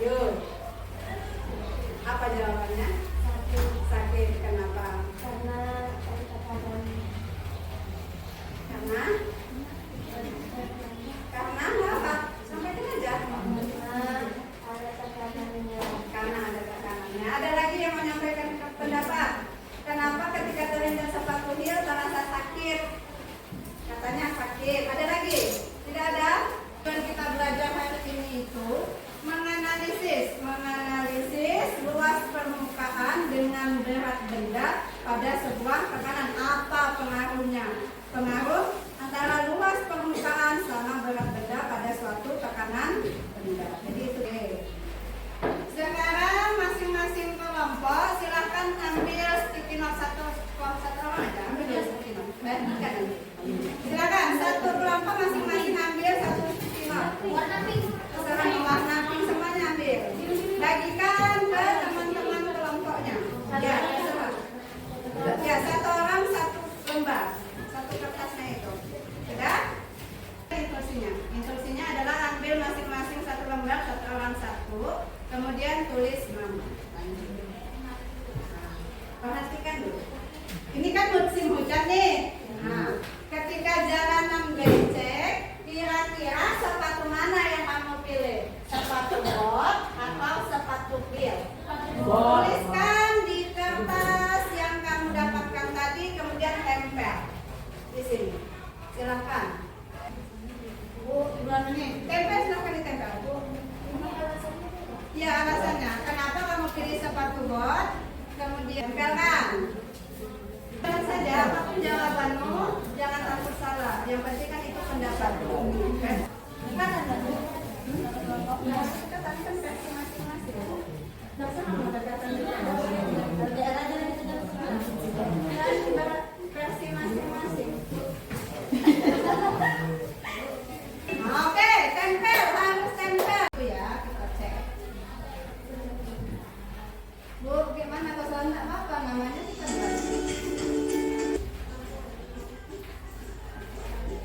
Yuk. Apa jawabannya? Sakit. Kenapa? Karena apa? Sampaikan aja. ada tekanannya. Karena ada tekanannya. Ada lagi yang menyampaikan pendapat. Kenapa ketika terinjak sepatu heel terasa sakit? Katanya sakit. Ada lagi? Tidak ada? Dan kita belajar hari ini itu menganalisis luas permukaan dengan berat benda pada sebuah tekanan. Apa pengaruhnya? Pengaruh antara luas permukaan sama berat benda pada suatu tekanan benda. Jadi itu. Sekarang masing-masing kelompok silahkan ambil sticky note satu orang aja. Ambil dua sticky note. Bagikan nanti. Silakan satu kelompok masing-masing ambil satu sticky note. Warna pink. Terserah warna pink semuanya ambil. Bagikan ke teman-teman kelompoknya. Ya, terserah. Ya, satu orang satu lembar, satu kertasnya itu. Sudah? Instruksinya adalah ambil masing-masing satu lembar, satu orang satu, kemudian tulis nama. Perhatikan dulu. Ini kan musim hujan nih. Nah, ketika jalanan becek, kira-kira sepatu mana yang kamu pilih? Sepatu bot atau sepatu heel? Tuliskan di kertas yang kamu dapatkan tadi, kemudian tempel di sini. Silakan. Bu, bulan ini tempel, silakan ditempel. Bu. Ya, alasannya. Kenapa kamu pilih sepatu bot? Kemudian tempelkan. Tenang saja, apapun jawabanmu, jangan takut salah. Yang penting kan itu pendapatmu. Kan ada Bu. Kita tadi kan versi masing-masing. Nggak usah mengatakan versi masing-masing. Oke, tempel, harus tempel. Ya, kita cek. Bu, gimana kalau nggak apa-apa, namanya kita ganti.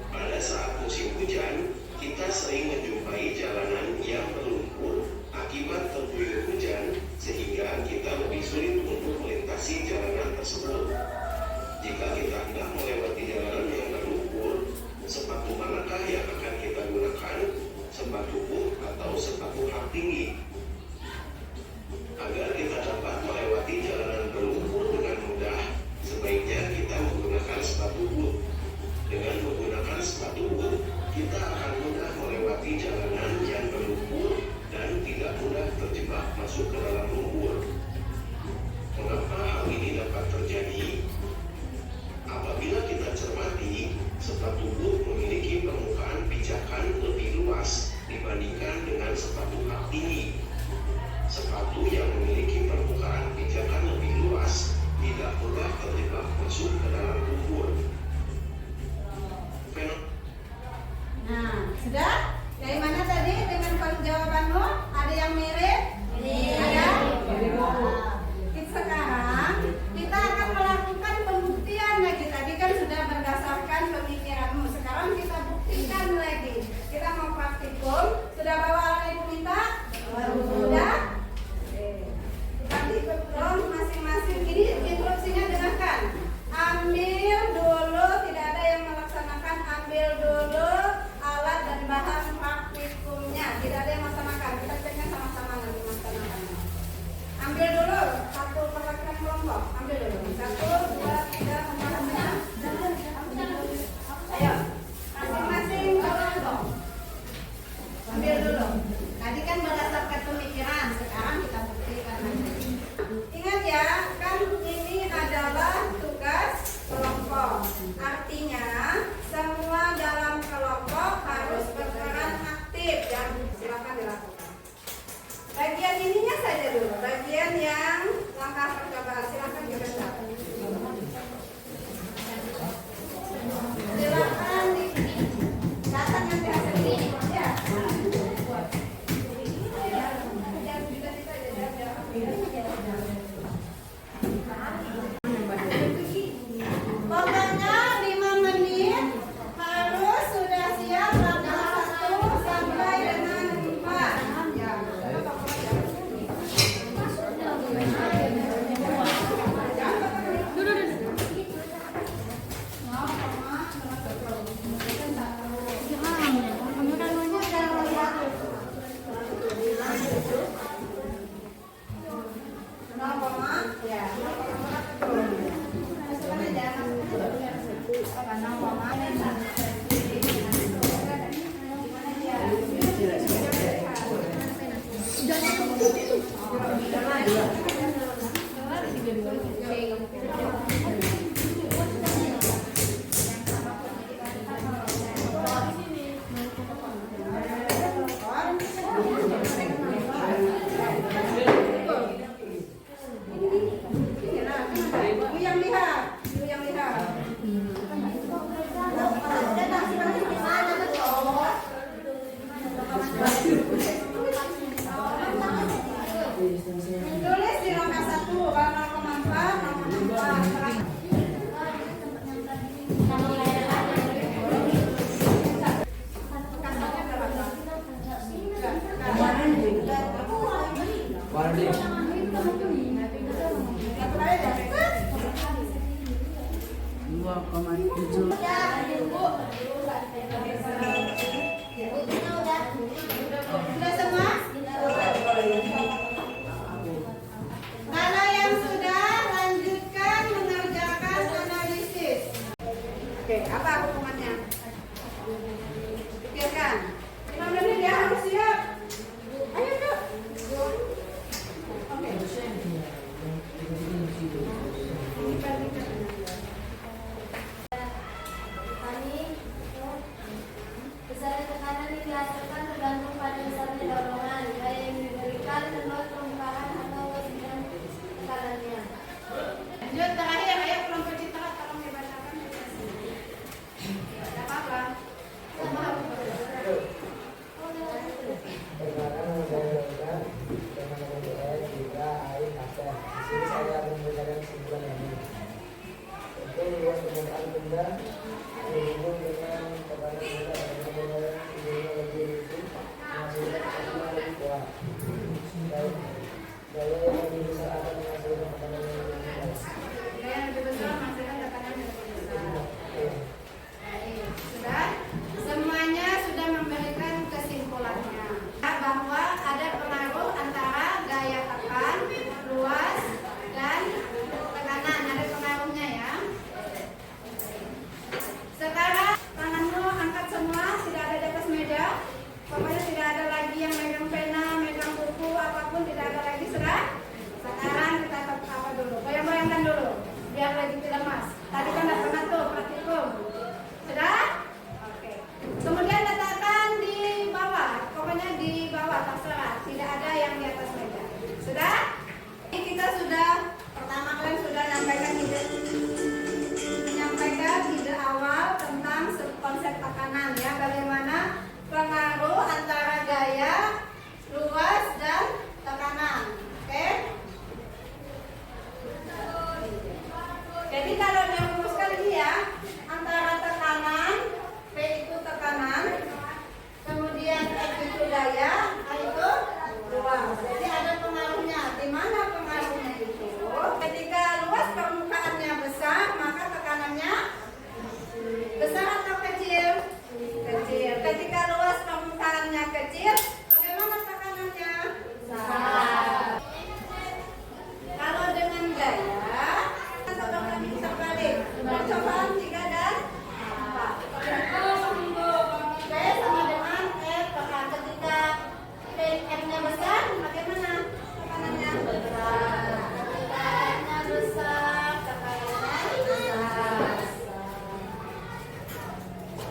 Pada saat musim hujan, kita sering menjumpai jalanan yang berlumpur akibat terguyur hujan, sehingga kita lebih sulit untuk melintasi jalanan tersebut. Jika kita hendak melewati jalanan yang berlumpur, sepatu manakah yang akan kita gunakan? Sepatu boot atau sepatu hak tinggi? Agar kita dapat melewati jalanan berlumpur dengan mudah, sebaiknya kita menggunakan sepatu boot. Dengan menggunakan sepatu boot, kita akan mudah melewati jalanan yang berlumpur dan tidak mudah terjebak masuk ke dalam lumpur. Mengapa hal ini dapat terjadi? Apabila kita cermati, sepatu boot memiliki permukaan pijakan lebih luas dibandingkan dengan sepatu hak tinggi. Sepatu yang memiliki permukaan pijakan lebih luas tidak mudah terjebak masuk ke dalam lumpur. Nah, sudah? Dari mana tadi dengan jawabanmu? Ada yang mirip? Ada? Sekarang kita akan melakukan pembuktian lagi. Tadi kan sudah berdasarkan pemikiranmu. Sekarang kita buktikan lagi. Kita mau praktikum. Sudah bawa alat ibu minta? Sudah? Nanti tolong masing-masing. Ini instruksinya dengarkan. Ambil dulu, tidak ada yang melaksanakan. Ambil dulu alat dan bahan praktikumnya. Tidak ada yang melaksanakan. Kita ceknya sama-sama nanti melaksanakannya. Ambil dulu satu perwakilan kelompok. Ambil dulu. 1, 2, 3, 4, 5. Ayo, masing-masing kelompok. Ambil dulu. Tadi kan berdasarkan pemikiran. Sudah semua? Kalau yang sudah, lanjutkan mengerjakan analisis. Oke, apa hukumannya? Pikirkan. 5 menit ya, harus siap. Ayo, Dok. Oke. Besar tekanan yang dihasilkan tergantung pada besarnya dorongan, gaya yang diberikan, tenor permukaan atau ketinggian tekanannya. Lanjut terakhir, ayo kelompok citra tolong dibacakan. Tidak apa-apa. Sama Perkenalkan nama saya dengan nama saya Jika Ain Hasan. Di sini saya akan memberikan kesimpulan ini. Untuk luas permukaan benda berhubung dengan tekanan benda dan kemudian tidurnya lebih rinci menghasilkan tekanan lebih kuat. Gaya yang lebih besar akan menghasilkan tekanan yang lebih kuat. gaya yang lebih besar, menghasilkan tekanan yang lebih besar. Baik, sudah? Semuanya sudah memberikan kesimpulannya bahwa ada pengaruh antara gaya tekan, luas, dan tekanan. Ada pengaruhnya ya. Sekarang tanganmu angkat semua, tidak ada di atas meja. Pokoknya tidak ada lagi yang megang pena, megang buku, apapun tidak ada lagi. Sudah? Sekarang kita apa dulu? Goyang-goyangkan dulu, biar lagi tidak lemas. Tadi kan tidak pernah tuh praktikum. Sudah? Oke. Kemudian letakkan di bawah, pokoknya di bawah terserah, tidak ada yang di atas meja. Sudah? Ini kita sudah pertama kali sudah menyampaikan ide awal tentang konsep tekanan ya, bagaimana pengaruh antara gaya, luas dan tekanan. Oke? Jadi kalau dirumuskan ini ya, antara tekanan, P itu tekanan, kemudian F itu gaya, A itu luas. Jadi ada pengaruhnya. Di mana pengaruhnya itu? Ketika luas permukaannya besar, maka tekanannya besar atau kecil? Kecil. Ketika luas permukaannya kecil, bagaimana tekanannya? Besar. Kalau dengan gaya, atau kami bisa balik. Percobaan 3 dan 4. P sama dengan F. Ketika F-nya besar, bagaimana tekanannya? Besar. Ketika F-nya besar, tekanannya besar.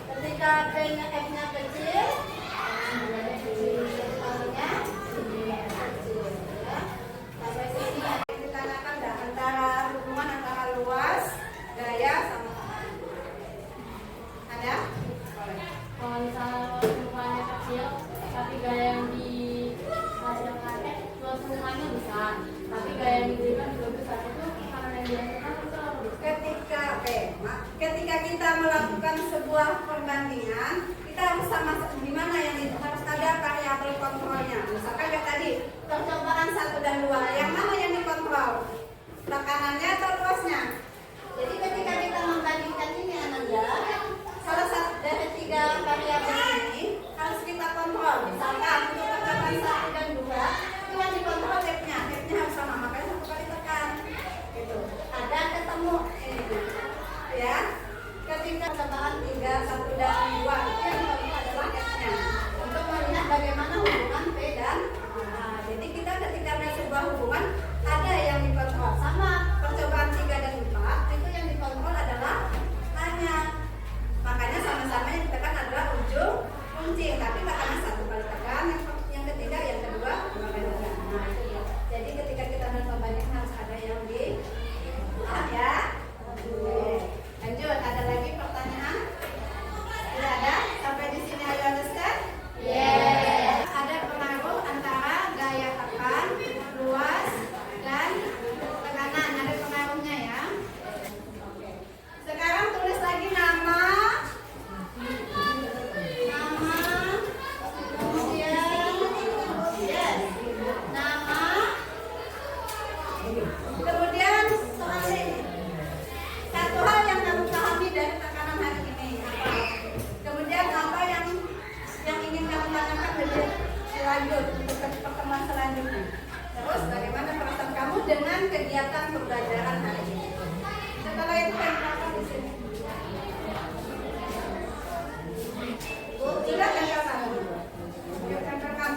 Ketika F-nya kecil, tekanannya kecil. Ya. Sampai sini ya. Ditanyakan dah antara hubungan antara luas, gaya sama tekanan. Ada? Kalau misalnya luas permukaannya kecil, tapi gaya yang dihasilkan luas permukaannya besar, tapi gaya yang diberikan juga besar, itu tekanan yang dihasilkan besar atau besar? Ketika kita melakukan sebuah perbandingan, kita harus sama di mana yang harus ada variabel kontrolnya. Misalkan kayak tadi percobaan 1 dan 2, yang mana yang dikontrol? Tekanannya atau luasnya? Jadi ketika kita membandingkan ini Ananda, salah satu dari 3 variabel ini harus kita kontrol. Misalkan untuk percobaan 1 dan 2, itu yang dikontrol F-nya harus sama, makanya 1 kali tekan. Gitu. Ada ketemu ini. Ya, ketika percobaan 3, 1 dan 2 itu yang dikontrol adalah F-nya untuk melihat bagaimana hubungan P dan A. Jadi kita ketika melihat sebuah hubungan Terus bagaimana perasaan kamu dengan kegiatan pembelajaran hari ini? Setelah itu tempelkan di sini. Bu, sudah tempelkan. Yuk tempelkan.